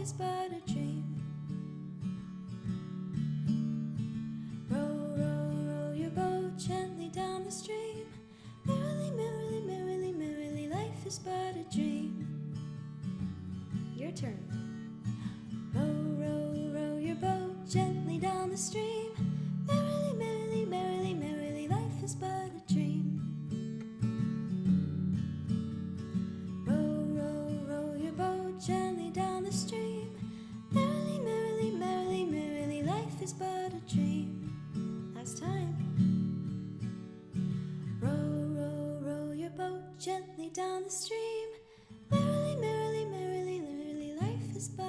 is but a dream. Row, row, row your boat gently down the stream. Merrily, merrily, merrily, merrily, life is but a dream. Your turn. Row, row, row your boat gently down the stream. Merrily, merrily, merrily, merrily, life is but a dream. Row, row, row your boat gently down the stream. Merrily, merrily, merrily, merrily, life is but a dream. Last time. Row, row, row your boat gently down the stream. Merrily, merrily, merrily, merrily, life is but